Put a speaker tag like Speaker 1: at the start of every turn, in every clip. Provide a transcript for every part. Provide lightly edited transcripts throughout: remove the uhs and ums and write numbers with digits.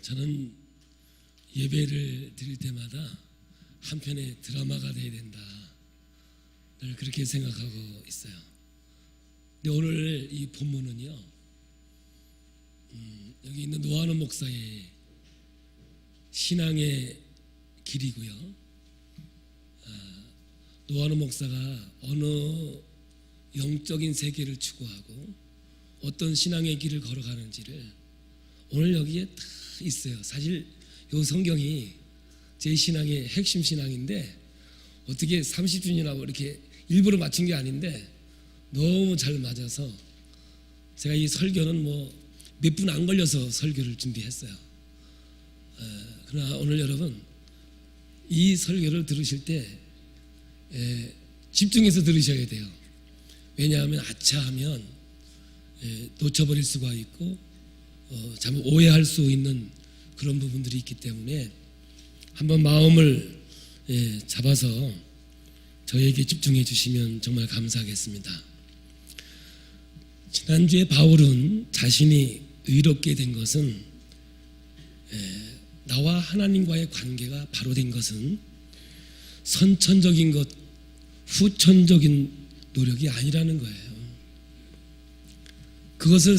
Speaker 1: 저는 예배를 드릴 때마다 한편의 드라마가 돼야 된다, 늘 그렇게 생각하고 있어요. 근데 오늘 이 본문은요, 여기 있는 노아노 목사의 신앙의 길이고요. 노아노 목사가 어느 영적인 세계를 추구하고 어떤 신앙의 길을 걸어가는지를 오늘 여기에 다 있어요. 사실 이 성경이 제 신앙의 핵심 신앙인데 어떻게 30주년하고 이렇게 일부러 맞춘 게 아닌데 너무 잘 맞아서 제가 이 설교는 뭐 몇 분 안 걸려서 설교를 준비했어요. 그러나 오늘 여러분 이 설교를 들으실 때 집중해서 들으셔야 돼요. 왜냐하면 아차하면 놓쳐버릴 수가 있고 잘못 오해할 수 있는 그런 부분들이 있기 때문에 한번 마음을 잡아서 저에게 집중해 주시면 정말 감사하겠습니다. 지난주에 바울은 자신이 의롭게 된 것은 나와 하나님과의 관계가 바로 된 것은 선천적인 것, 후천적인 노력이 아니라는 거예요. 그것을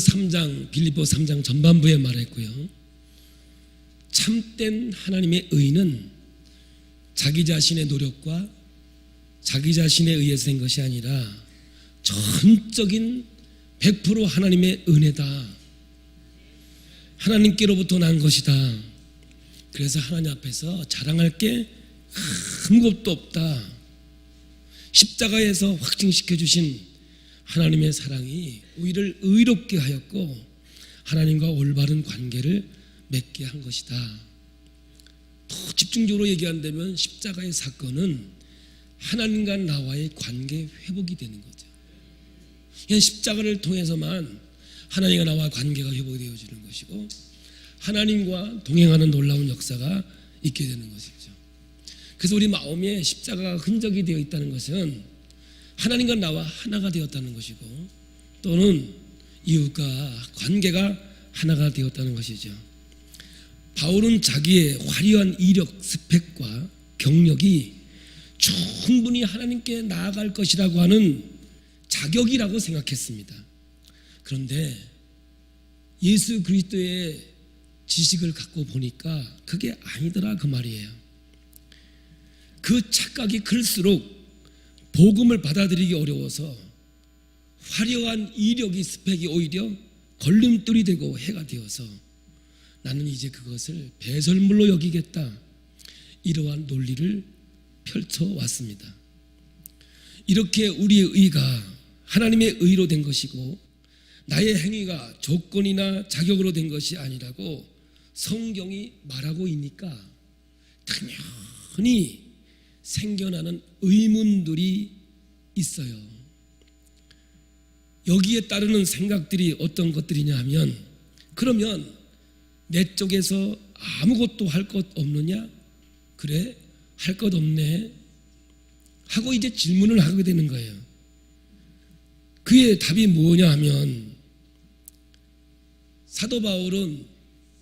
Speaker 1: 빌립보 3장 전반부에 말했고요. 참된 하나님의 의는 자기 자신의 노력과 자기 자신에 의해서 된 것이 아니라 전적인 100% 하나님의 은혜다. 하나님께로부터 난 것이다. 그래서 하나님 앞에서 자랑할 게 아무것도 없다. 십자가에서 확증시켜 주신 하나님의 사랑이 우리를 의롭게 하였고 하나님과 올바른 관계를 맺게 한 것이다. 더 집중적으로 얘기한다면 십자가의 사건은 하나님과 나와의 관계 회복이 되는 거죠. 그냥 십자가를 통해서만 하나님과 나와 관계가 회복이 되어지는 것이고 하나님과 동행하는 놀라운 역사가 있게 되는 것이죠. 그래서 우리 마음에 십자가가 흔적이 되어 있다는 것은 하나님과 나와 하나가 되었다는 것이고 또는 이웃과 관계가 하나가 되었다는 것이죠. 바울은 자기의 화려한 이력, 스펙과 경력이 충분히 하나님께 나아갈 것이라고 하는 자격이라고 생각했습니다. 그런데 예수 그리스도의 지식을 갖고 보니까 그게 아니더라 그 말이에요. 그 착각이 클수록 복음을 받아들이기 어려워서 화려한 이력이 스펙이 오히려 걸림돌이 되고 해가 되어서 나는 이제 그것을 배설물로 여기겠다, 이러한 논리를 펼쳐왔습니다. 이렇게 우리의 의가 하나님의 의로 된 것이고 나의 행위가 조건이나 자격으로 된 것이 아니라고 성경이 말하고 있으니까 당연히 생겨나는 의문들이 있어요. 여기에 따르는 생각들이 어떤 것들이냐 하면, 그러면 내 쪽에서 아무것도 할 것 없느냐? 그래, 할 것 없네 하고 이제 질문을 하게 되는 거예요. 그의 답이 뭐냐 하면 사도 바울은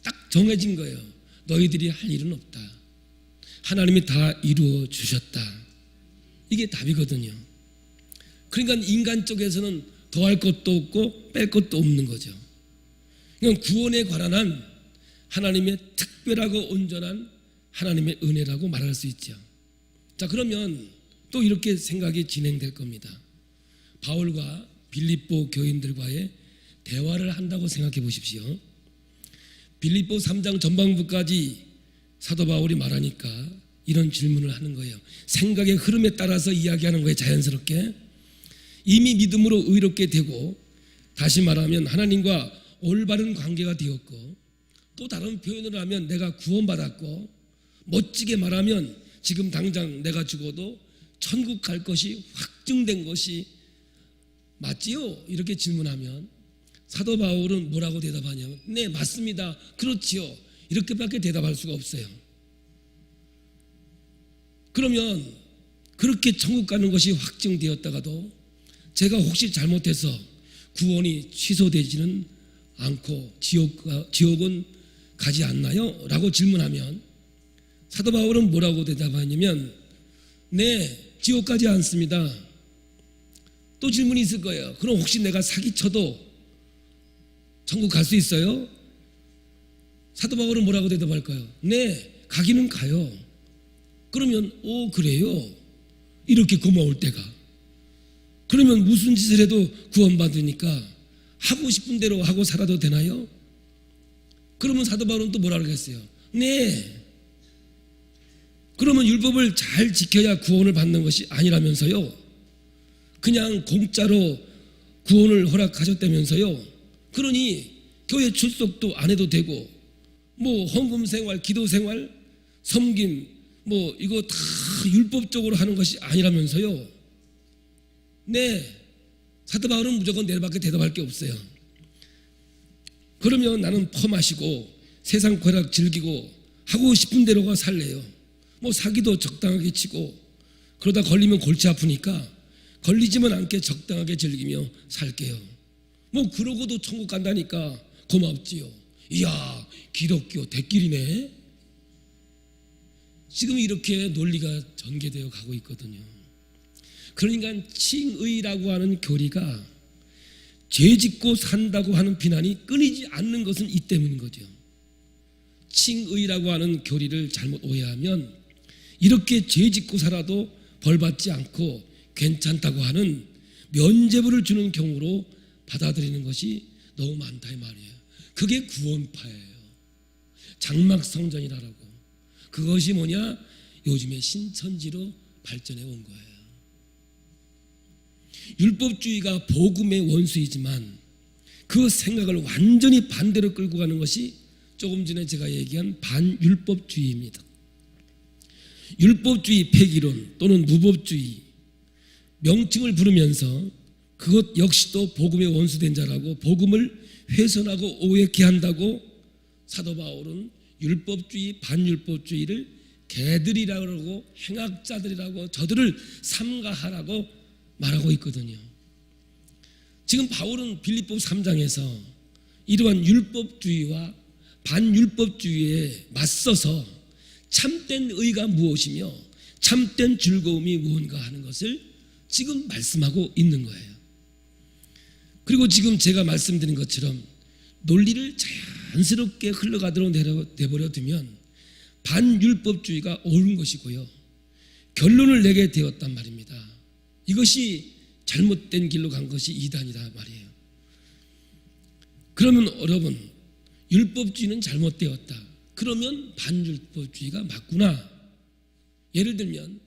Speaker 1: 딱 정해진 거예요. 너희들이 할 일은 없다. 하나님이 다 이루어 주셨다. 이게 답이거든요. 그러니까 인간 쪽에서는 더할 것도 없고 뺄 것도 없는 거죠. 그러니까 구원에 관한 하나님의 특별하고 온전한 하나님의 은혜라고 말할 수 있죠. 자, 그러면 또 이렇게 생각이 진행될 겁니다. 바울과 빌립보 교인들과의 대화를 한다고 생각해 보십시오. 빌립보 3장 전반부까지 사도 바울이 말하니까 이런 질문을 하는 거예요. 생각의 흐름에 따라서 이야기하는 거예요. 자연스럽게. 이미 믿음으로 의롭게 되고, 다시 말하면 하나님과 올바른 관계가 되었고, 또 다른 표현을 하면 내가 구원받았고, 멋지게 말하면 지금 당장 내가 죽어도 천국 갈 것이 확증된 것이 맞지요? 이렇게 질문하면 사도 바울은 뭐라고 대답하냐면, 네, 맞습니다. 그렇지요. 이렇게밖에 대답할 수가 없어요. 그러면 그렇게 천국 가는 것이 확증되었다가도 제가 혹시 잘못해서 구원이 취소되지는 않고 지옥은 가지 않나요? 라고 질문하면 사도 바울은 뭐라고 대답하냐면 네, 지옥 가지 않습니다. 또 질문이 있을 거예요. 그럼 혹시 내가 사기쳐도 천국 갈 수 있어요? 사도 바울은 뭐라고 대답할까요? 네, 가기는 가요. 그러면 그래요? 이렇게 고마울 때가. 그러면 무슨 짓을 해도 구원받으니까 하고 싶은 대로 하고 살아도 되나요? 그러면 사도 바울은 또 뭐라 그랬어요? 네. 그러면 율법을 잘 지켜야 구원을 받는 것이 아니라면서요. 그냥 공짜로 구원을 허락하셨다면서요. 그러니 교회 출석도 안 해도 되고 뭐 헌금 생활, 기도 생활, 섬김 뭐 이거 다 율법적으로 하는 것이 아니라면서요. 네. 사도 바울은 무조건 내일밖에 대답할 게 없어요. 그러면 나는 퍼마시고 세상 쾌락 즐기고 하고 싶은 대로가 살래요. 뭐 사기도 적당하게 치고 그러다 걸리면 골치 아프니까 걸리지만 않게 적당하게 즐기며 살게요. 뭐 그러고도 천국 간다니까 고맙지요. 이야, 기독교 대길이네. 지금 이렇게 논리가 전개되어 가고 있거든요. 그러니까 칭의라고 하는 교리가 죄 짓고 산다고 하는 비난이 끊이지 않는 것은 이 때문인 거죠. 칭의라고 하는 교리를 잘못 오해하면 이렇게 죄 짓고 살아도 벌받지 않고 괜찮다고 하는 면죄부를 주는 경우로 받아들이는 것이 너무 많다 이 말이에요. 그게 구원파예요. 장막성전이라고. 그것이 뭐냐? 요즘의 신천지로 발전해 온 거예요. 율법주의가 복음의 원수이지만 그 생각을 완전히 반대로 끌고 가는 것이 조금 전에 제가 얘기한 반율법주의입니다. 율법주의 폐기론 또는 무법주의 명칭을 부르면서 그것 역시도 복음의 원수된 자라고 복음을 훼손하고 오해케 한다고 사도 바울은 율법주의, 반율법주의를 개들이라고 행악자들이라고 저들을 삼가하라고 말하고 있거든요. 지금 바울은 빌립보 3장에서 이러한 율법주의와 반율법주의에 맞서서 참된 의가 무엇이며 참된 즐거움이 무언가 하는 것을 지금 말씀하고 있는 거예요. 그리고 지금 제가 말씀드린 것처럼 논리를 자연스럽게 흘러가도록 내버려 두면 반율법주의가 옳은 것이고요. 결론을 내게 되었단 말입니다. 이것이 잘못된 길로 간 것이 이단이다 말이에요. 그러면 여러분, 율법주의는 잘못되었다. 그러면 반율법주의가 맞구나. 예를 들면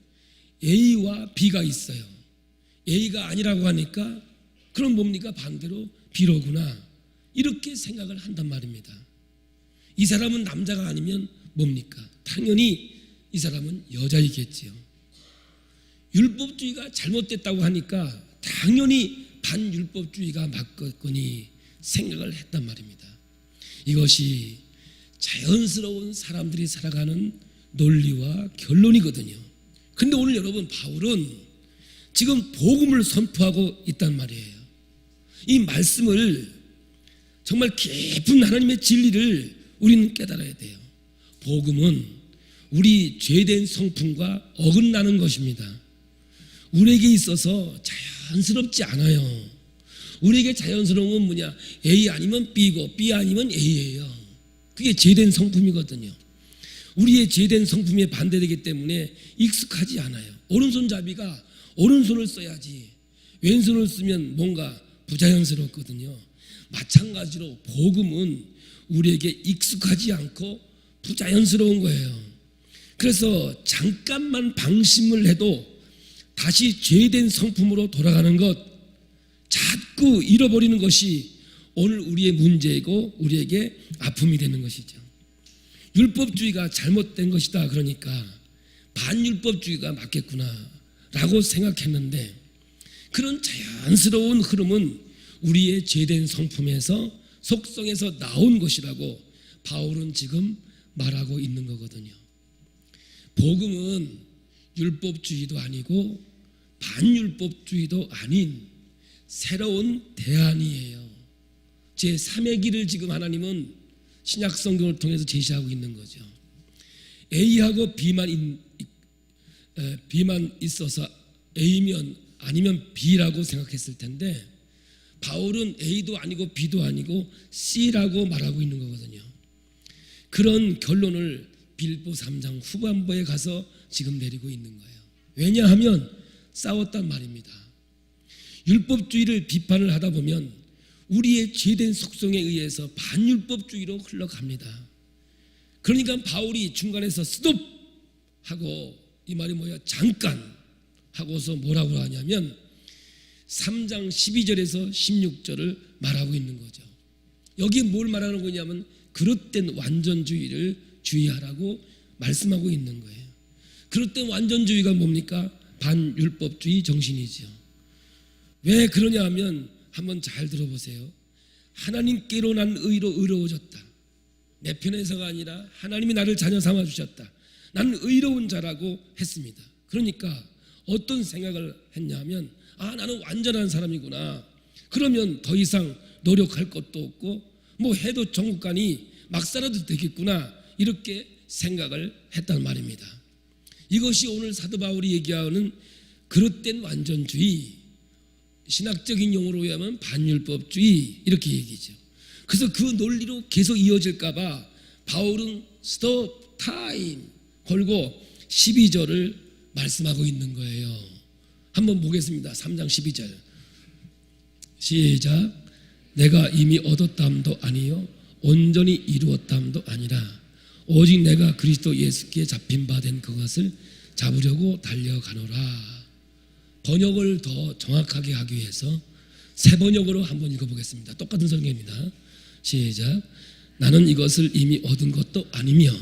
Speaker 1: A와 B가 있어요. A가 아니라고 하니까 그럼 뭡니까? 반대로 B로구나. 이렇게 생각을 한단 말입니다. 이 사람은 남자가 아니면 뭡니까? 당연히 이 사람은 여자이겠지요. 율법주의가 잘못됐다고 하니까 당연히 반율법주의가 맞겠거니 생각을 했단 말입니다. 이것이 자연스러운 사람들이 살아가는 논리와 결론이거든요. 근데 오늘 여러분, 바울은 지금 복음을 선포하고 있단 말이에요. 이 말씀을 정말 깊은 하나님의 진리를 우리는 깨달아야 돼요. 복음은 우리 죄된 성품과 어긋나는 것입니다. 우리에게 있어서 자연스럽지 않아요. 우리에게 자연스러운 건 뭐냐? A 아니면 B고 B 아니면 A예요. 그게 죄된 성품이거든요. 우리의 죄된 성품에 반대되기 때문에 익숙하지 않아요. 오른손잡이가 오른손을 써야지 왼손을 쓰면 뭔가 부자연스럽거든요. 마찬가지로 복음은 우리에게 익숙하지 않고 부자연스러운 거예요. 그래서 잠깐만 방심을 해도 다시 죄된 성품으로 돌아가는 것, 자꾸 잃어버리는 것이 오늘 우리의 문제이고 우리에게 아픔이 되는 것이죠. 율법주의가 잘못된 것이다 그러니까 반율법주의가 맞겠구나 라고 생각했는데, 그런 자연스러운 흐름은 우리의 죄된 성품에서 속성에서 나온 것이라고 바울은 지금 말하고 있는 거거든요. 복음은 율법주의도 아니고 반율법주의도 아닌 새로운 대안이에요. 제3의 길을 지금 하나님은 신약 성경을 통해서 제시하고 있는 거죠. A하고 B만 있어서 A면 아니면 B라고 생각했을 텐데 바울은 A도 아니고 B도 아니고 C라고 말하고 있는 거거든요. 그런 결론을 빌립보 3장 후반부에 가서 지금 내리고 있는 거예요. 왜냐하면 싸웠단 말입니다. 율법주의를 비판을 하다 보면 우리의 죄된 속성에 의해서 반율법주의로 흘러갑니다. 그러니까 바울이 중간에서 스톱 하고, 이 말이 뭐야? 잠깐 하고서 뭐라고 하냐면 3장 12절에서 16절을 말하고 있는 거죠. 여기 뭘 말하는 거냐면 그릇된 완전주의를 주의하라고 말씀하고 있는 거예요. 그릇된 완전주의가 뭡니까? 반율법주의 정신이죠. 왜 그러냐 하면 한번 잘 들어보세요. 하나님께로 난 의로 의로워졌다. 내 편에서가 아니라 하나님이 나를 자녀 삼아 주셨다. 나는 의로운 자라고 했습니다. 그러니까 어떤 생각을 했냐면 나는 완전한 사람이구나. 그러면 더 이상 노력할 것도 없고 뭐 해도 천국 가니 막 살아도 되겠구나. 이렇게 생각을 했단 말입니다. 이것이 오늘 사도 바울이 얘기하는 그릇된 완전주의, 신학적인 용어로 하면 반율법주의 이렇게 얘기죠. 그래서 그 논리로 계속 이어질까 봐 바울은 스톱 타임 걸고 12절을 말씀하고 있는 거예요. 한번 보겠습니다. 3장 12절 시작. 내가 이미 얻었담도 아니요 온전히 이루었담도 아니라 오직 내가 그리스도 예수께 잡힌 바 된 그것을 잡으려고 달려가노라. 번역을 더 정확하게 하기 위해서 새 번역으로 한번 읽어보겠습니다. 똑같은 성경입니다. 시작. 나는 이것을 이미 얻은 것도 아니며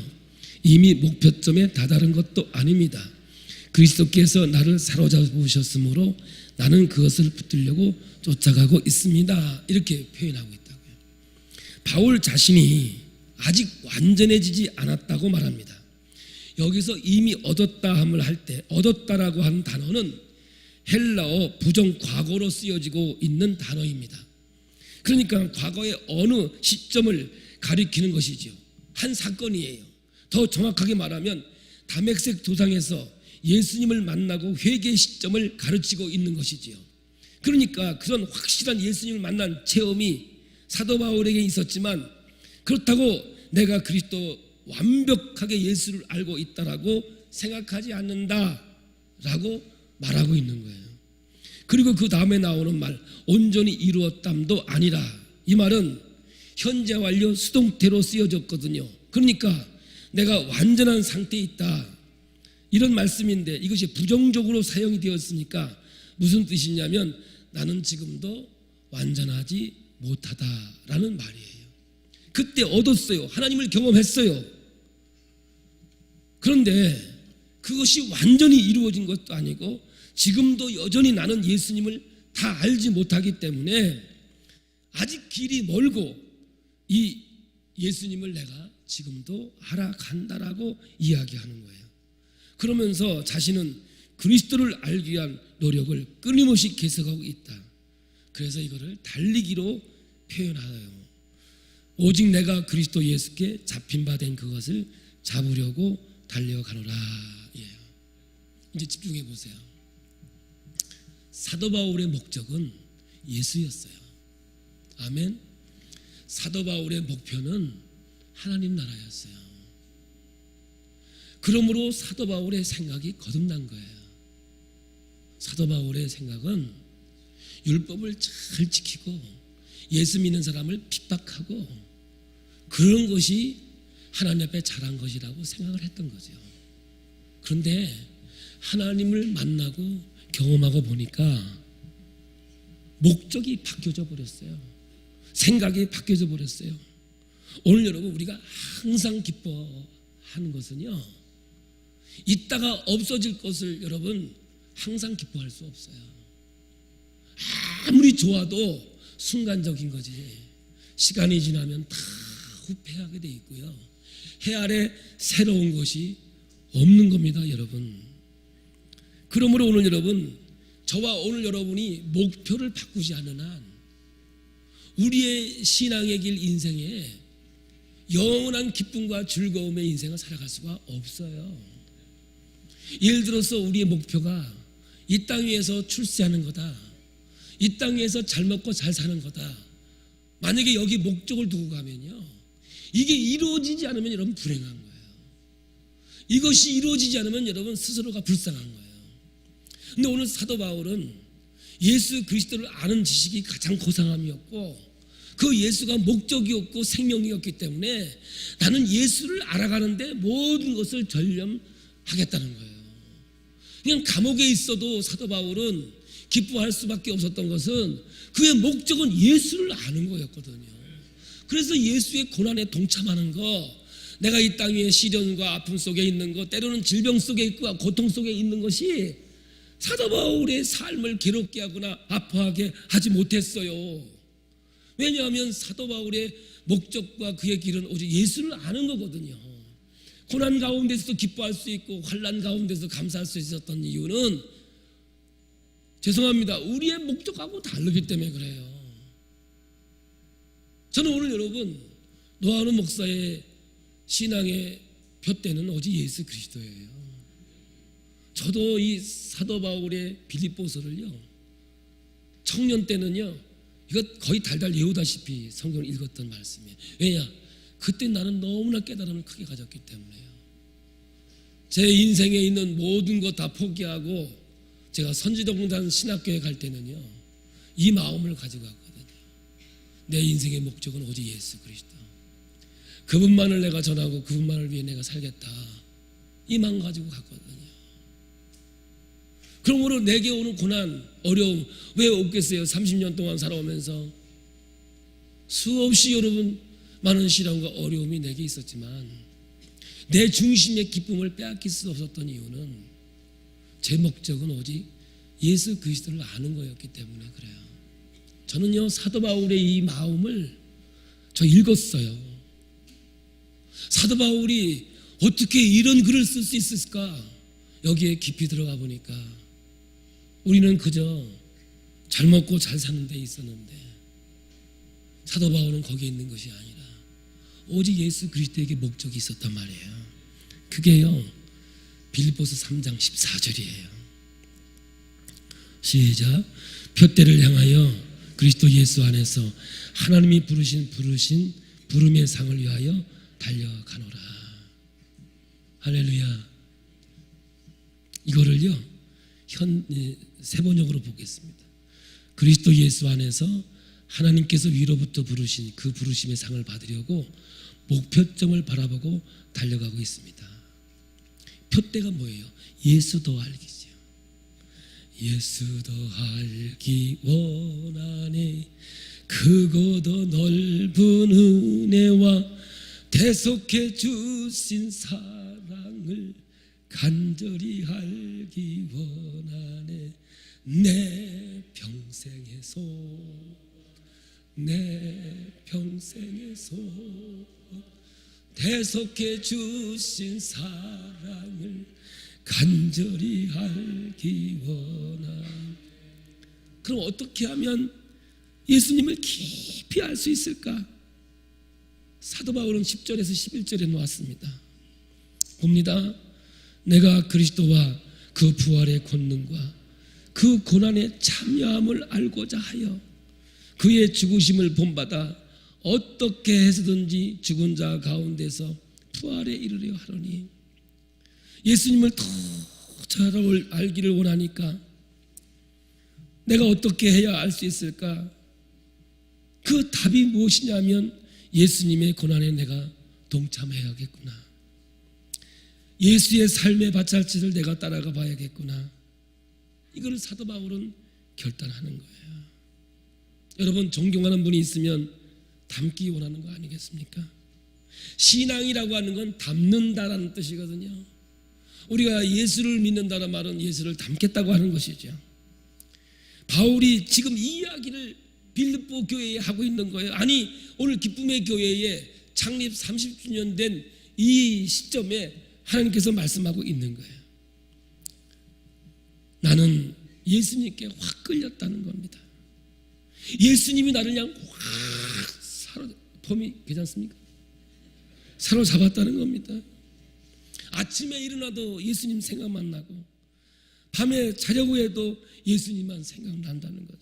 Speaker 1: 이미 목표점에 다다른 것도 아닙니다. 그리스도께서 나를 사로잡으셨으므로 나는 그것을 붙들려고 쫓아가고 있습니다. 이렇게 표현하고 있다고요. 바울 자신이 아직 완전해지지 않았다고 말합니다. 여기서 이미 얻었다함을 할 때 얻었다라고 하는 단어는 헬라어 부정 과거로 쓰여지고 있는 단어입니다. 그러니까 과거의 어느 시점을 가리키는 것이죠. 한 사건이에요. 더 정확하게 말하면 다메섹 도상에서 예수님을 만나고 회개 시점을 가르치고 있는 것이지요. 그러니까 그런 확실한 예수님을 만난 체험이 사도 바울에게 있었지만 그렇다고 내가 그리스도 완벽하게 예수를 알고 있다라고 생각하지 않는다라고 말하고 있는 거예요. 그리고 그 다음에 나오는 말 온전히 이루었담도 아니라, 이 말은 현재 완료 수동태로 쓰여졌거든요. 그러니까 내가 완전한 상태에 있다 이런 말씀인데 이것이 부정적으로 사용이 되었으니까 무슨 뜻이냐면 나는 지금도 완전하지 못하다라는 말이에요. 그때 얻었어요. 하나님을 경험했어요. 그런데 그것이 완전히 이루어진 것도 아니고 지금도 여전히 나는 예수님을 다 알지 못하기 때문에 아직 길이 멀고 이 예수님을 내가 지금도 알아간다라고 이야기하는 거예요. 그러면서 자신은 그리스도를 알기 위한 노력을 끊임없이 계속하고 있다. 그래서 이거를 달리기로 표현하여요. 오직 내가 그리스도 예수께 잡힌 바 된 그것을 잡으려고 달려가노라. 이제 집중해 보세요. 사도 바울의 목적은 예수였어요. 아멘. 사도 바울의 목표는 하나님 나라였어요. 그러므로 사도 바울의 생각이 거듭난 거예요. 사도 바울의 생각은 율법을 잘 지키고 예수 믿는 사람을 핍박하고 그런 것이 하나님 앞에 잘한 것이라고 생각을 했던 거죠. 그런데 하나님을 만나고 경험하고 보니까 목적이 바뀌어져 버렸어요. 생각이 바뀌어져 버렸어요. 오늘 여러분 우리가 항상 기뻐하는 것은요, 있다가 없어질 것을 여러분 항상 기뻐할 수 없어요. 아무리 좋아도 순간적인 거지. 시간이 지나면 다 후퇴하게 돼 있고요. 해 아래 새로운 것이 없는 겁니다, 여러분. 그러므로 오늘 여러분, 저와 오늘 여러분이 목표를 바꾸지 않는 한 우리의 신앙의 길 인생에 영원한 기쁨과 즐거움의 인생을 살아갈 수가 없어요. 예를 들어서 우리의 목표가 이 땅 위에서 출세하는 거다, 이 땅 위에서 잘 먹고 잘 사는 거다. 만약에 여기 목적을 두고 가면요, 이게 이루어지지 않으면 여러분 불행한 거예요. 이것이 이루어지지 않으면 여러분 스스로가 불쌍한 거예요. 근데 오늘 사도 바울은 예수 그리스도를 아는 지식이 가장 고상함이었고, 그 예수가 목적이었고 생명이었기 때문에 나는 예수를 알아가는데 모든 것을 전념하겠다는 거예요. 그냥 감옥에 있어도 사도 바울은 기뻐할 수밖에 없었던 것은 그의 목적은 예수를 아는 거였거든요. 그래서 예수의 고난에 동참하는 거, 내가 이 땅 위에 시련과 아픔 속에 있는 것, 때로는 질병 속에 있고 고통 속에 있는 것이 사도 바울의 삶을 괴롭게 하거나 아파하게 하지 못했어요. 왜냐하면 사도 바울의 목적과 그의 길은 오직 예수를 아는 거거든요. 고난 가운데서도 기뻐할 수 있고 환난 가운데서 감사할 수 있었던 이유는, 죄송합니다, 우리의 목적하고 다르기 때문에 그래요. 저는 오늘 여러분, 노아노 목사의 신앙의 푯대는 오직 예수 그리스도예요. 저도 이 사도 바울의 빌립보서를요, 청년 때는요, 이거 거의 달달 외우다시피 성경을 읽었던 말씀이에요. 왜냐? 그때 나는 너무나 깨달음을 크게 가졌기 때문에요. 제 인생에 있는 모든 것 다 포기하고 제가 선지동단 신학교에 갈 때는요, 이 마음을 가지고 갔거든요. 내 인생의 목적은 오직 예수 그리스도, 그분만을 내가 전하고 그분만을 위해 내가 살겠다, 이 마음 가지고 갔거든요. 그러므로 내게 오는 고난, 어려움 왜 없겠어요? 30년 동안 살아오면서 수없이 여러분 많은 시련과 어려움이 내게 있었지만 내 중심의 기쁨을 빼앗길 수 없었던 이유는 제 목적은 오직 예수 그리스도를 아는 거였기 때문에 그래요. 저는요, 사도 바울의 이 마음을 저 읽었어요. 사도 바울이 어떻게 이런 글을 쓸 수 있을까? 여기에 깊이 들어가 보니까 우리는 그저 잘 먹고 잘 사는 데 있었는데, 사도 바울은 거기에 있는 것이 아니라 오직 예수 그리스도에게 목적이 있었단 말이에요. 그게요, 빌립보서 3장 14절이에요. 시작. 푯대를 향하여 그리스도 예수 안에서 하나님이 부르신 부름의 상을 위하여 달려가노라. 할렐루야. 이거를요, 세 번역으로 보겠습니다. 그리스도 예수 안에서 하나님께서 위로부터 부르신 그 부르심의 상을 받으려고 목표점을 바라보고 달려가고 있습니다. 푯대가 뭐예요? 예수 더 알기죠. 예수 더 알기 원하네. 크고 더 넓은 은혜와 대속해 주신 사랑을 간절히 알기 원하네. 내 평생에서 대속해 주신 사랑을 간절히 알기 원하네. 그럼 어떻게 하면 예수님을 깊이 알 수 있을까? 사도 바울은 10절에서 11절에 놓았습니다. 봅니다. 내가 그리스도와 그 부활의 권능과 그 고난의 참여함을 알고자 하여 그의 죽으심을 본받아 어떻게 해서든지 죽은 자 가운데서 부활에 이르려 하노니. 예수님을 더 잘 알기를 원하니까 내가 어떻게 해야 알 수 있을까? 그 답이 무엇이냐면 예수님의 고난에 내가 동참해야겠구나. 예수의 삶의 발자취를 내가 따라가 봐야겠구나. 이걸 사도 바울은 결단하는 거예요. 여러분, 존경하는 분이 있으면 닮기 원하는 거 아니겠습니까? 신앙이라고 하는 건 닮는다라는 뜻이거든요. 우리가 예수를 믿는다는 말은 예수를 닮겠다고 하는 것이죠. 바울이 지금 이 이야기를 빌립보 교회에 하고 있는 거예요. 아니, 오늘 기쁨의 교회에 창립 30주년 된 이 시점에 하나님께서 말씀하고 있는 거예요. 나는 예수님께 확 끌렸다는 겁니다. 예수님이 나를 그냥 확 사로, 폼이 괜찮습니까? 사로잡았다는 겁니다. 아침에 일어나도 예수님 생각만 나고 밤에 자려고 해도 예수님만 생각난다는 거죠.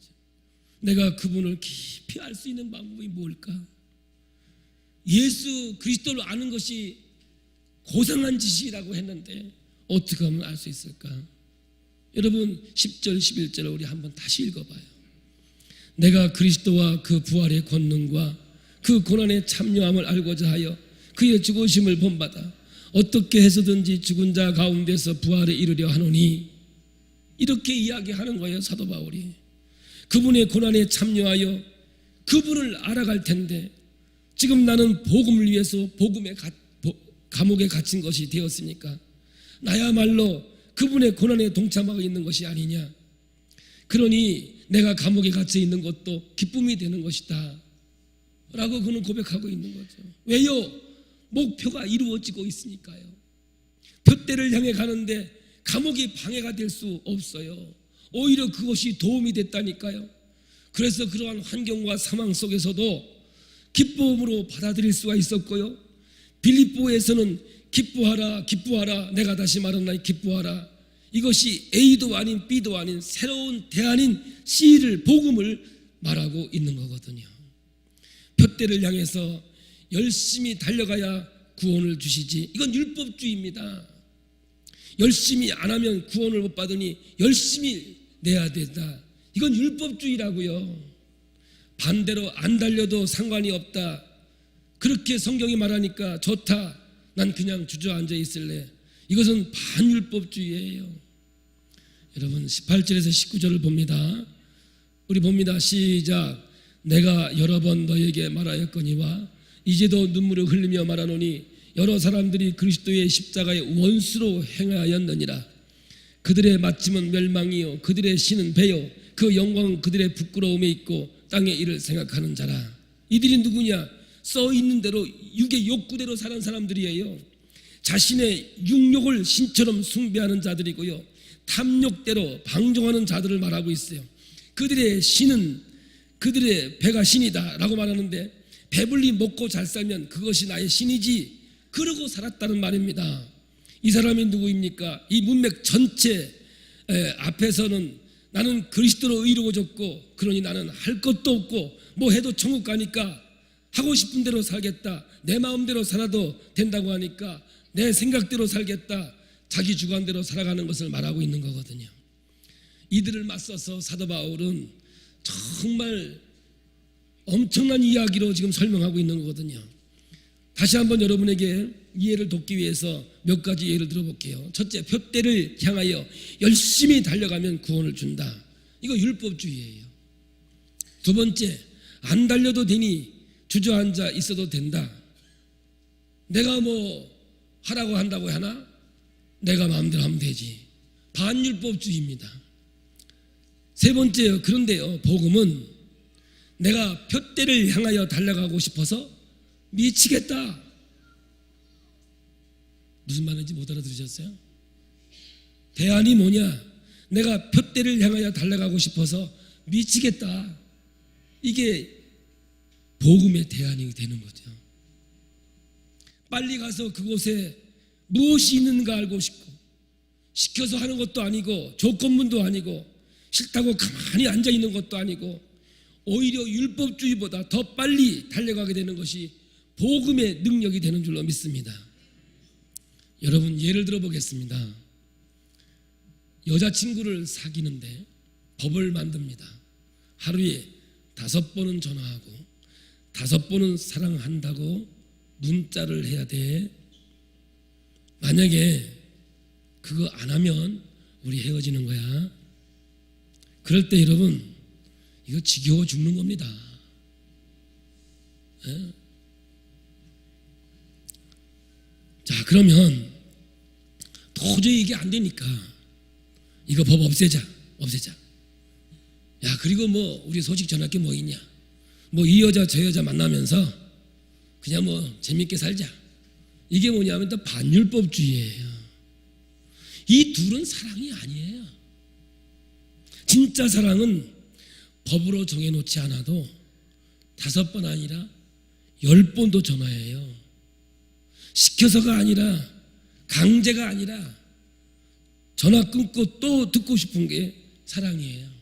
Speaker 1: 내가 그분을 깊이 알 수 있는 방법이 뭘까? 예수 그리스도를 아는 것이 고상한 짓이라고 했는데 어떻게 하면 알 수 있을까? 여러분 10절 11절을 우리 한번 다시 읽어봐요. 내가 그리스도와 그 부활의 권능과 그 고난의 참여함을 알고자 하여 그의 죽으심을 본받아 어떻게 해서든지 죽은 자 가운데서 부활에 이르려 하노니, 이렇게 이야기하는 거예요. 사도 바울이 그분의 고난에 참여하여 그분을 알아갈 텐데, 지금 나는 복음을 위해서 감옥에 갇힌 것이 되었으니까 나야말로 그분의 고난에 동참하고 있는 것이 아니냐. 그러니 내가 감옥에 갇혀 있는 것도 기쁨이 되는 것이다 라고 그는 고백하고 있는 거죠. 왜요? 목표가 이루어지고 있으니까요. 둯대를 향해 가는데 감옥이 방해가 될 수 없어요. 오히려 그것이 도움이 됐다니까요. 그래서 그러한 환경과 상황 속에서도 기쁨으로 받아들일 수가 있었고요. 빌립보에서는 기뻐하라 기뻐하라, 내가 다시 말하노니 기뻐하라. 이것이 A도 아닌 B도 아닌 새로운 대안인 C를, 복음을 말하고 있는 거거든요. 둯대를 향해서 열심히 달려가야 구원을 주시지, 이건 율법주의입니다. 열심히 안 하면 구원을 못 받으니 열심히 내야 된다, 이건 율법주의라고요. 반대로 안 달려도 상관이 없다, 그렇게 성경이 말하니까 좋다, 난 그냥 주저앉아 있을래, 이것은 반율법주의예요. 여러분 18절에서 19절을 봅니다. 우리 봅니다. 시작. 내가 여러 번 너에게 말하였거니와 이제도 눈물을 흘리며 말하노니 여러 사람들이 그리스도의 십자가의 원수로 행하였느니라. 그들의 마침은 멸망이요 그들의 신은 배요 그 영광은 그들의 부끄러움에 있고 땅의 일을 생각하는 자라. 이들이 누구냐? 써 있는 대로 육의 욕구대로 사는 사람들이에요. 자신의 육욕을 신처럼 숭배하는 자들이고요, 탐욕대로 방종하는 자들을 말하고 있어요. 그들의 신은, 그들의 배가 신이다 라고 말하는데, 배불리 먹고 잘 살면 그것이 나의 신이지, 그러고 살았다는 말입니다. 이 사람이 누구입니까? 이 문맥 전체 앞에서는 나는 그리스도로 의로워졌고 그러니 나는 할 것도 없고 뭐 해도 천국 가니까 하고 싶은 대로 살겠다, 내 마음대로 살아도 된다고 하니까 내 생각대로 살겠다, 자기 주관대로 살아가는 것을 말하고 있는 거거든요. 이들을 맞서서 사도 바울은 정말 엄청난 이야기로 지금 설명하고 있는 거거든요. 다시 한번 여러분에게 이해를 돕기 위해서 몇 가지 예를 들어볼게요. 첫째, 둯대를 향하여 열심히 달려가면 구원을 준다, 이거 율법주의예요. 두 번째, 안 달려도 되니 주저앉아 있어도 된다, 내가 뭐 하라고 한다고 하나? 내가 마음대로 하면 되지, 반율법주의입니다. 세 번째요, 그런데요, 복음은 내가 둯대를 향하여 달려가고 싶어서 미치겠다. 무슨 말인지 못 알아들으셨어요? 대안이 뭐냐? 내가 둯대를 향하여 달려가고 싶어서 미치겠다, 이게 복음의 대안이 되는 거죠. 빨리 가서 그곳에 무엇이 있는가 알고 싶고, 시켜서 하는 것도 아니고 조건문도 아니고 싫다고 가만히 앉아있는 것도 아니고, 오히려 율법주의보다 더 빨리 달려가게 되는 것이 복음의 능력이 되는 줄로 믿습니다. 여러분, 예를 들어보겠습니다. 여자친구를 사귀는데 법을 만듭니다. 하루에 5번은 전화하고 5번은 사랑한다고 문자를 해야 돼. 만약에 그거 안 하면 우리 헤어지는 거야. 그럴 때 여러분, 이거 지겨워 죽는 겁니다. 예? 자, 그러면 도저히 이게 안 되니까 이거 법 없애자. 야, 그리고 뭐 우리 소식 전할 게 뭐 있냐? 뭐 이 여자 저 여자 만나면서 그냥 뭐 재밌게 살자. 이게 뭐냐면 또 반율법주의예요. 이 둘은 사랑이 아니에요. 진짜 사랑은 법으로 정해놓지 않아도 5번 아니라 10번도 전화해요. 시켜서가 아니라, 강제가 아니라 전화 끊고 또 듣고 싶은 게 사랑이에요.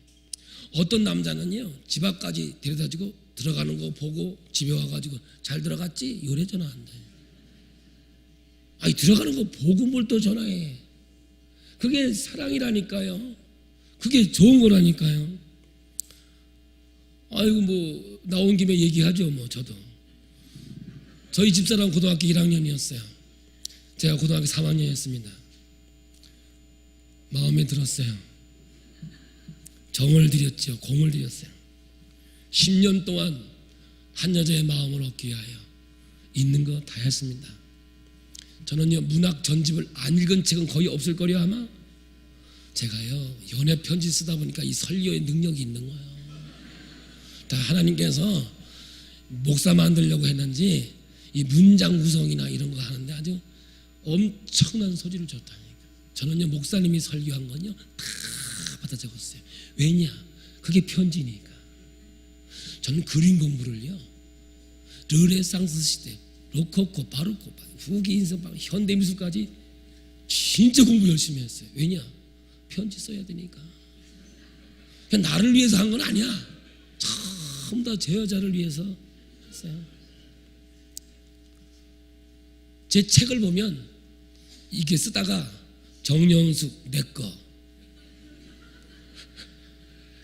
Speaker 1: 어떤 남자는요, 집 앞까지 데려다주고 들어가는 거 보고 집에 와가지고 잘 들어갔지? 요래 전화한다. 아니, 들어가는 거 보고 뭘 또 전화해. 그게 사랑이라니까요. 그게 좋은 거라니까요. 아이고, 뭐 나온 김에 얘기하죠. 뭐 저도 저희 집사람 고등학교 1학년이었어요. 제가 고등학교 3학년이었습니다. 마음에 들었어요. 정을 들였죠. 공을 들였어요. 10년 동안 한 여자의 마음을 얻기 위하여 있는 거 다 했습니다. 저는요, 문학 전집을 안 읽은 책은 거의 없을 거려 아마. 제가요, 연애 편지 쓰다 보니까 이 설교의 능력이 있는 거예요. 다 하나님께서 목사 만들려고 했는지 이 문장 구성이나 이런 거 하는데 아주 엄청난 소질을 줬다니까. 저는요, 목사님이 설교한 건요 다 받아 적었어요. 왜냐? 그게 편지니까. 저는 그림 공부를요, 르네상스 시대, 로코코, 바로코, 후기 인서방, 현대미술까지 진짜 공부 열심히 했어요. 왜냐? 편지 써야 되니까. 그냥 나를 위해서 한 건 아니야. 전부 다 제 여자를 위해서 했어요. 제 책을 보면 이게 쓰다가 정영숙 내꺼,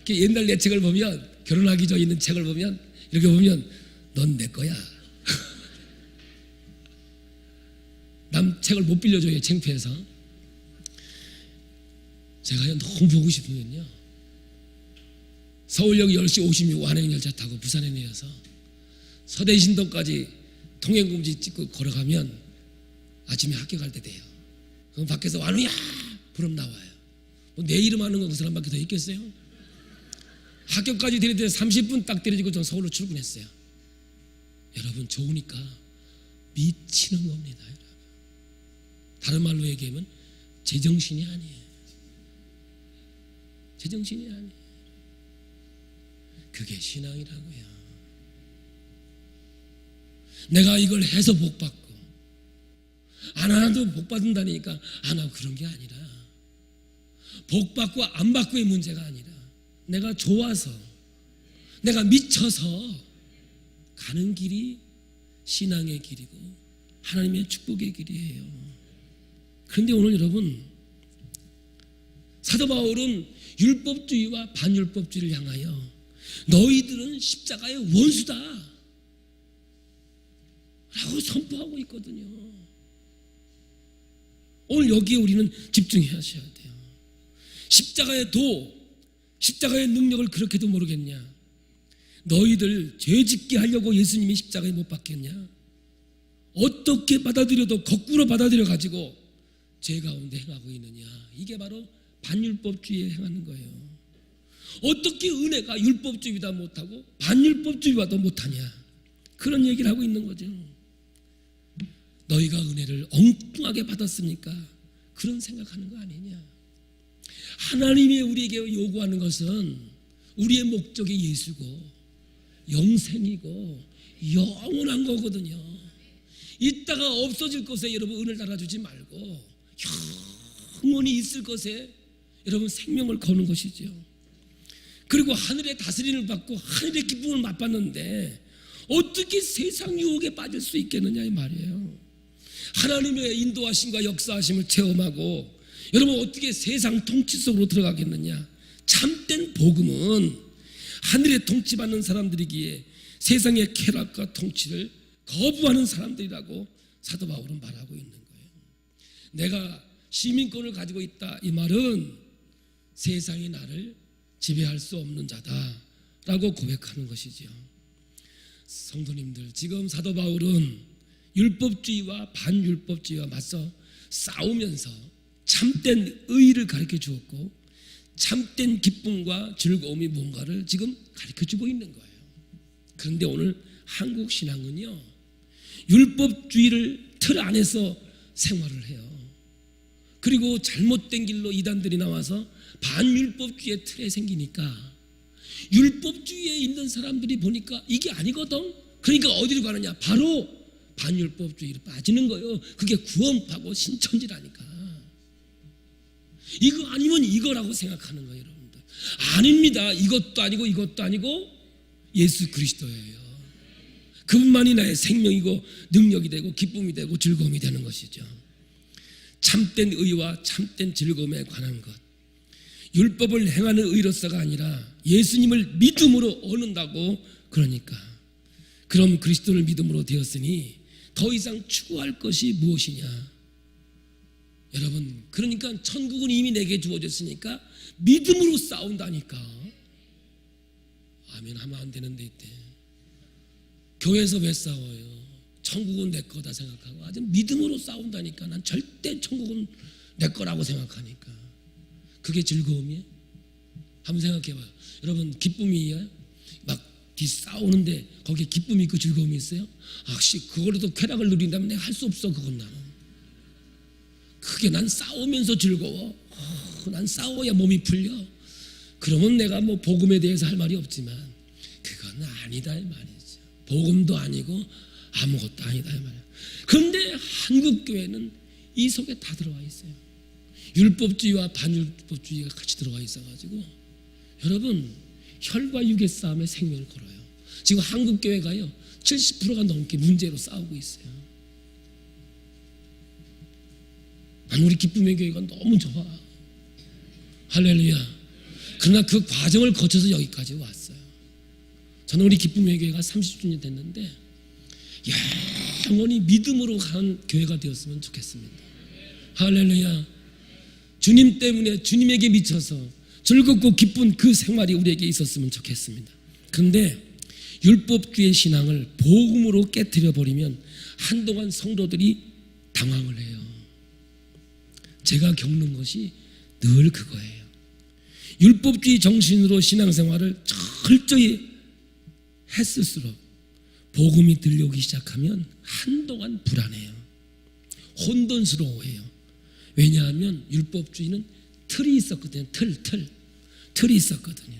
Speaker 1: 옛날 내 책을 보면, 결혼하기 전에 있는 책을 보면 이렇게 보면 넌 내 거야. 남 책을 못 빌려줘요, 창피해서. 제가 너무 보고 싶으면요, 서울역 10시 56 완행 열차 타고 부산에 내려서 서대신동까지 통행금지 찍고 걸어가면 아침에 학교 갈 때 돼요. 그럼 밖에서 완우야 부르면 나와요. 뭐 내 이름 하는 건 그 사람밖에 더 있겠어요? 학교까지 데려다 30분 딱 데려주고 전 서울로 출근했어요. 여러분, 좋으니까 미치는 겁니다. 여러분. 다른 말로 얘기하면 제정신이 아니에요. 제정신이 아니에요. 그게 신앙이라고요. 내가 이걸 해서 복받고 안 하나도 복받는다니까 안 하고 그런 게 아니라, 복받고 안 받고의 문제가 아니라 내가 좋아서, 내가 미쳐서 가는 길이 신앙의 길이고 하나님의 축복의 길이에요. 그런데 오늘 여러분, 사도 바울은 율법주의와 반율법주의를 향하여 너희들은 십자가의 원수다 라고 선포하고 있거든요. 오늘 여기에 우리는 집중하셔야 돼요. 십자가의 도, 십자가의 능력을 그렇게도 모르겠냐? 너희들 죄 짓게 하려고 예수님이 십자가에 못 박혔냐? 어떻게 받아들여도 거꾸로 받아들여 가지고 죄 가운데 행하고 있느냐? 이게 바로 반율법주의에 행하는 거예요. 어떻게 은혜가 율법주의보다 못하고 반율법주의보다 못하냐? 그런 얘기를 하고 있는 거죠. 너희가 은혜를 엉뚱하게 받았습니까? 그런 생각하는 거 아니냐? 하나님이 우리에게 요구하는 것은 우리의 목적이 예수고 영생이고 영원한 거거든요. 있다가 없어질 것에 여러분 은혜를 달아주지 말고 영원히 있을 것에 여러분 생명을 거는 것이죠. 그리고 하늘의 다스림을 받고 하늘의 기쁨을 맛봤는데 어떻게 세상 유혹에 빠질 수 있겠느냐 이 말이에요. 하나님의 인도하심과 역사하심을 체험하고 여러분 어떻게 세상 통치 속으로 들어가겠느냐? 참된 복음은 하늘의 통치받는 사람들이기에 세상의 쾌락과 통치를 거부하는 사람들이라고 사도 바울은 말하고 있는 거예요. 내가 시민권을 가지고 있다 이 말은 세상이 나를 지배할 수 없는 자다라고 고백하는 것이죠. 성도님들, 지금 사도 바울은 율법주의와 반율법주의와 맞서 싸우면서 참된 의의를 가르쳐 주었고 참된 기쁨과 즐거움이 뭔가를 지금 가르쳐 주고 있는 거예요. 그런데 오늘 한국 신앙은요, 율법주의를 틀 안에서 생활을 해요. 그리고 잘못된 길로 이단들이 나와서 반율법주의의 틀에 생기니까 율법주의에 있는 사람들이 보니까 이게 아니거든. 그러니까 어디로 가느냐? 바로 반율법주의로 빠지는 거예요. 그게 구원파고 신천지라니까. 이거 아니면 이거라고 생각하는 거예요, 여러분들. 아닙니다. 이것도 아니고 이것도 아니고 예수 그리스도예요. 그분만이 나의 생명이고 능력이 되고 기쁨이 되고 즐거움이 되는 것이죠. 참된 의와 참된 즐거움에 관한 것. 율법을 행하는 의로서가 아니라 예수님을 믿음으로 얻는다고. 그러니까 그럼 그리스도를 믿음으로 되었으니 더 이상 추구할 것이 무엇이냐. 여러분, 그러니까 천국은 이미 내게 주어졌으니까 믿음으로 싸운다니까. 아멘 하면 안 되는데 이때 교회에서 왜 싸워요? 천국은 내 거다 생각하고 아주 믿음으로 싸운다니까. 난 절대 천국은 내 거라고 생각하니까. 그게 즐거움이에요? 한번 생각해봐요. 여러분, 기쁨이에요? 막 싸우는데 거기에 기쁨이 있고 즐거움이 있어요? 그거라도 쾌락을 누린다면 내가 할 수 없어. 그건 나는. 그게 난 싸우면서 즐거워. 난 싸워야 몸이 풀려. 그러면 내가 뭐 복음에 대해서 할 말이 없지만 그건 아니다 이 말이죠. 복음도 아니고 아무것도 아니다 이 말이에요. 그런데 한국교회는 이 속에 다 들어와 있어요. 율법주의와 반율법주의가 같이 들어와 있어가지고 여러분, 혈과 육의 싸움에 생명을 걸어요. 지금 한국교회가요 70%가 넘게 문제로 싸우고 있어요. 우리 기쁨의 교회가 너무 좋아. 할렐루야. 그러나 그 과정을 거쳐서 여기까지 왔어요. 저는 우리 기쁨의 교회가 30주년 됐는데 영원히 믿음으로 가는 교회가 되었으면 좋겠습니다. 할렐루야. 주님 때문에 주님에게 미쳐서 즐겁고 기쁜 그 생활이 우리에게 있었으면 좋겠습니다. 그런데 율법주의 신앙을 복음으로 깨트려 버리면 한동안 성도들이 당황을 해요. 제가 겪는 것이 늘 그거예요. 율법주의 정신으로 신앙생활을 철저히 했을수록 복음이 들려오기 시작하면 한동안 불안해요. 혼돈스러워해요. 왜냐하면 율법주의는 틀이 있었거든요. 틀이 있었거든요.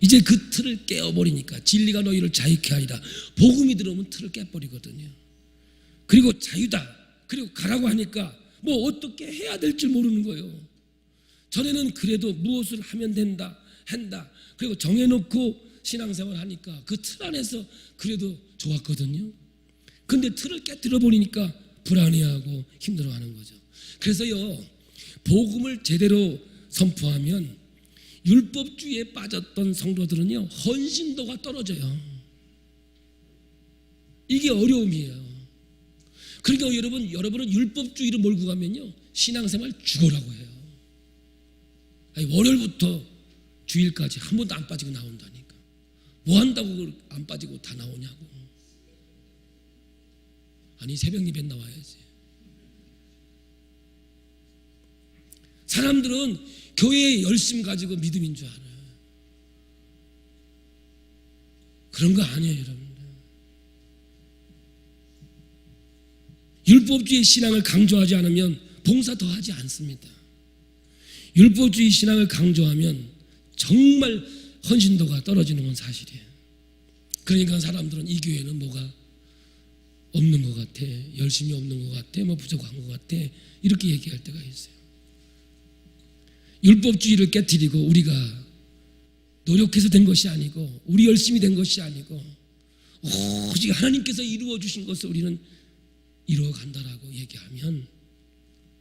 Speaker 1: 이제 그 틀을 깨어버리니까 진리가 너희를 자유케 하리라. 복음이 들어오면 틀을 깨버리거든요. 그리고 자유다. 그리고 가라고 하니까 뭐 어떻게 해야 될 줄 모르는 거예요. 전에는 그래도 무엇을 하면 된다, 한다. 그리고 정해놓고 신앙생활 하니까 그 틀 안에서 그래도 좋았거든요. 근데 틀을 깨뜨려 버리니까 불안해하고 힘들어하는 거죠. 그래서요, 복음을 제대로 선포하면 율법주의에 빠졌던 성도들은요 헌신도가 떨어져요. 이게 어려움이에요. 그러니까 여러분은 율법주의로 몰고 가면요 신앙생활 죽어라고 해요. 월요일부터 주일까지 한 번도 안 빠지고 나온다니까. 뭐 한다고 안 빠지고 다 나오냐고. 아니 새벽 예배 나와야지. 사람들은 교회에 열심 가지고 믿음인 줄 알아요. 그런 거 아니에요, 여러분들. 율법주의 신앙을 강조하지 않으면 봉사 더 하지 않습니다. 율법주의 신앙을 강조하면 정말 헌신도가 떨어지는 건 사실이에요. 그러니까 사람들은 이 교회는 뭐가 없는 것 같아, 열심이 없는 것 같아, 뭐 부족한 것 같아, 이렇게 얘기할 때가 있어요. 율법주의를 깨트리고 우리가 노력해서 된 것이 아니고 우리 열심히 된 것이 아니고 오직 하나님께서 이루어 주신 것을 우리는 이루어 간다라고 얘기하면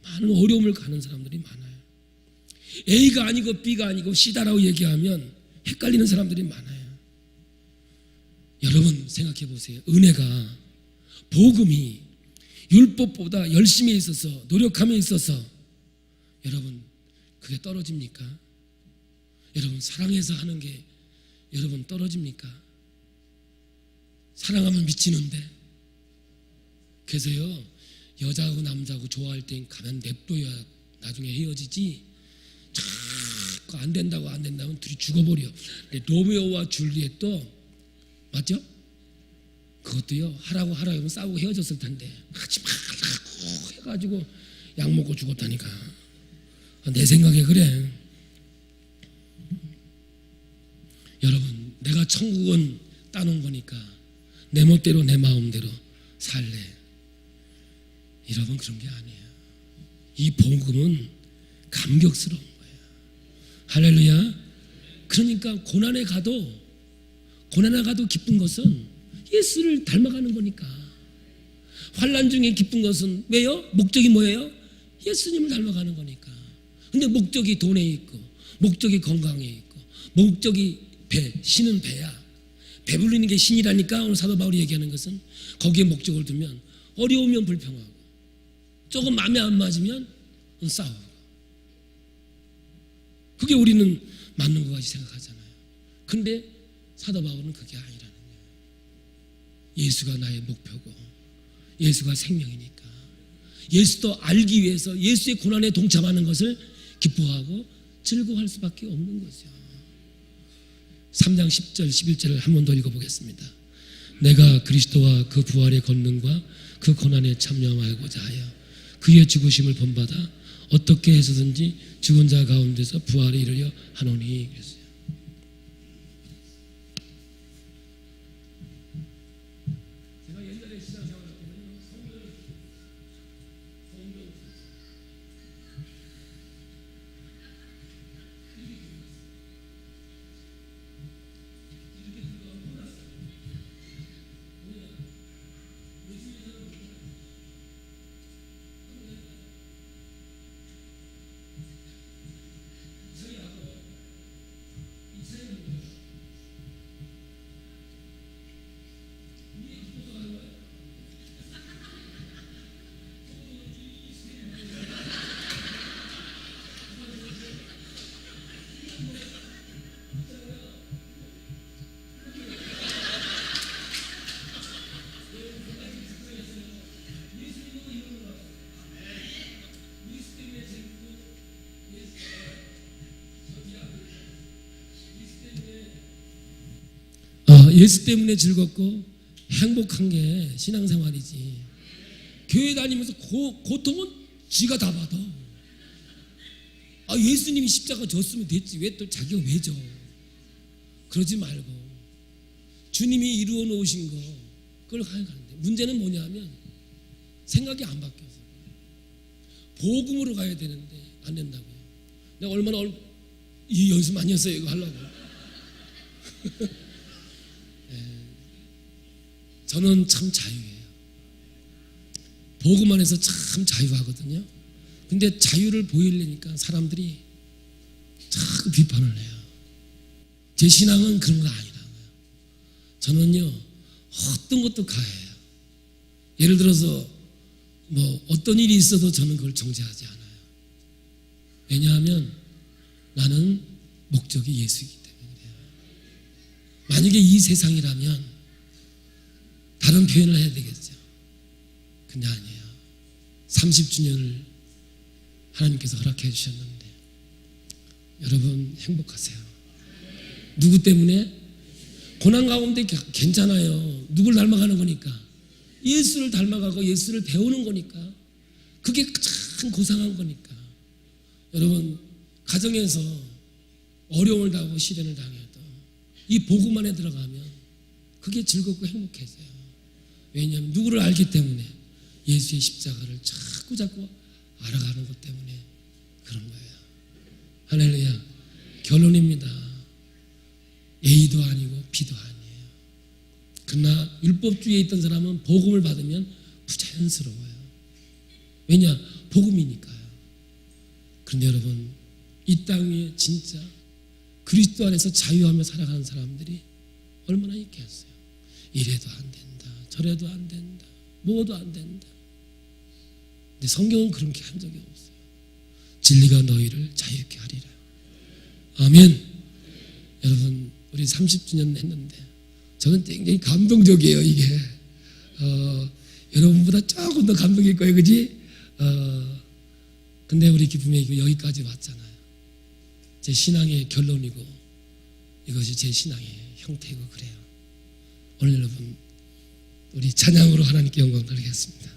Speaker 1: 많은 어려움을 가는 사람들이 많아요. A가 아니고 B가 아니고 C다라고 얘기하면 헷갈리는 사람들이 많아요. 여러분 생각해 보세요. 은혜가, 복음이 율법보다 열심히 있어서 노력함에 있어서 여러분 그게 떨어집니까? 여러분 사랑해서 하는 게 여러분 떨어집니까? 사랑하면 미치는데. 그래서요 여자하고 남자하고 좋아할 땐 가만 냅둬야 나중에 헤어지지. 자꾸 안 된다면 둘이 죽어버려. 로미오와 줄리엣도 맞죠? 그것도요 하라고 하면 싸우고 헤어졌을 텐데 하지 말라고 해가지고 약 먹고 죽었다니까. 내 생각에 그래. 여러분 내가 천국은 따놓은 거니까 내 멋대로 내 마음대로 살래. 여러분 그런 게 아니에요. 이 복음은 감격스러운 거예요. 할렐루야. 그러니까 고난에 가도 기쁜 것은 예수를 닮아가는 거니까. 환난 중에 기쁜 것은 왜요? 목적이 뭐예요? 예수님을 닮아가는 거니까. 근데 목적이 돈에 있고, 목적이 건강에 있고, 목적이 신은 배야. 배불리는 게 신이라니까. 오늘 사도 바울이 얘기하는 것은 거기에 목적을 두면 어려우면 불평하고, 조금 마음에 안 맞으면 싸우고. 그게 우리는 맞는 것 같이 생각하잖아요. 근데 사도 바울은 그게 아니라는 거예요. 예수가 나의 목표고 예수가 생명이니까 예수도 알기 위해서 예수의 고난에 동참하는 것을 기뻐하고 즐거워할 수밖에 없는 거죠. 3장 10절 11절을 한 번 더 읽어보겠습니다. 내가 그리스도와 그 부활의 권능과 그 고난에 참여하고자 하여 그의 죽으심을 본받아 어떻게 해서든지 죽은 자 가운데서 부활에 이르려 하노니. 그랬어요. 제가 옛날에 신앙생활 할 때는 성경 예수 때문에 즐겁고 행복한 게 신앙생활이지. 교회 다니면서 고통은 지가 다 받아. 예수님이 십자가 졌으면 됐지 왜 또 자기가 왜 져. 그러지 말고 주님이 이루어 놓으신 거 그걸 가는데, 문제는 뭐냐면 생각이 안 바뀌어서 복음으로 가야 되는데 안 된다고요. 내가 얼마나 이 연습 많이 했어요 이거 하려고. 저는 참 자유예요. 복음 안에서 참 자유하거든요. 근데 자유를 보이려니까 사람들이 자꾸 비판을 해요. 제 신앙은 그런 거 아니라고요. 저는요 어떤 것도 가해요. 예를 들어서 뭐 어떤 일이 있어도 저는 그걸 정죄하지 않아요. 왜냐하면 나는 목적이 예수이기 때문에 그래요. 만약에 이 세상이라면 다른 표현을 해야 되겠죠. 근데 아니에요. 30주년을 하나님께서 허락해 주셨는데 여러분 행복하세요. 누구 때문에? 고난 가운데 괜찮아요. 누굴 닮아가는 거니까. 예수를 닮아가고 예수를 배우는 거니까. 그게 참 고상한 거니까. 여러분 가정에서 어려움을 당하고 시련을 당해도 이 복음 안에 들어가면 그게 즐겁고 행복해져요. 왜냐하면 누구를 알기 때문에, 예수의 십자가를 자꾸 알아가는 것 때문에 그런 거예요. 할렐루야. 결론입니다. A도 아니고 B도 아니에요. 그러나 율법주의에 있던 사람은 복음을 받으면 부자연스러워요. 왜냐? 복음이니까요. 그런데 여러분 이 땅 위에 진짜 그리스도 안에서 자유하며 살아가는 사람들이 얼마나 있겠어요. 이래도 안 된다, 저래도 안 된다, 뭐도 안 된다. 근데 성경은 그런 게 한 적이 없어요. 진리가 너희를 자유케 하리라. 아멘. 여러분 우리 30주년 했는데 저는 굉장히 감동적이에요. 이게 여러분보다 조금 더 감동일 거예요. 그지? 근데 우리 기쁨의 이거 여기까지 왔잖아요. 제 신앙의 결론이고 이것이 제 신앙의 형태이고 그래요. 오늘 여러분 우리 찬양으로 하나님께 영광 돌리겠습니다.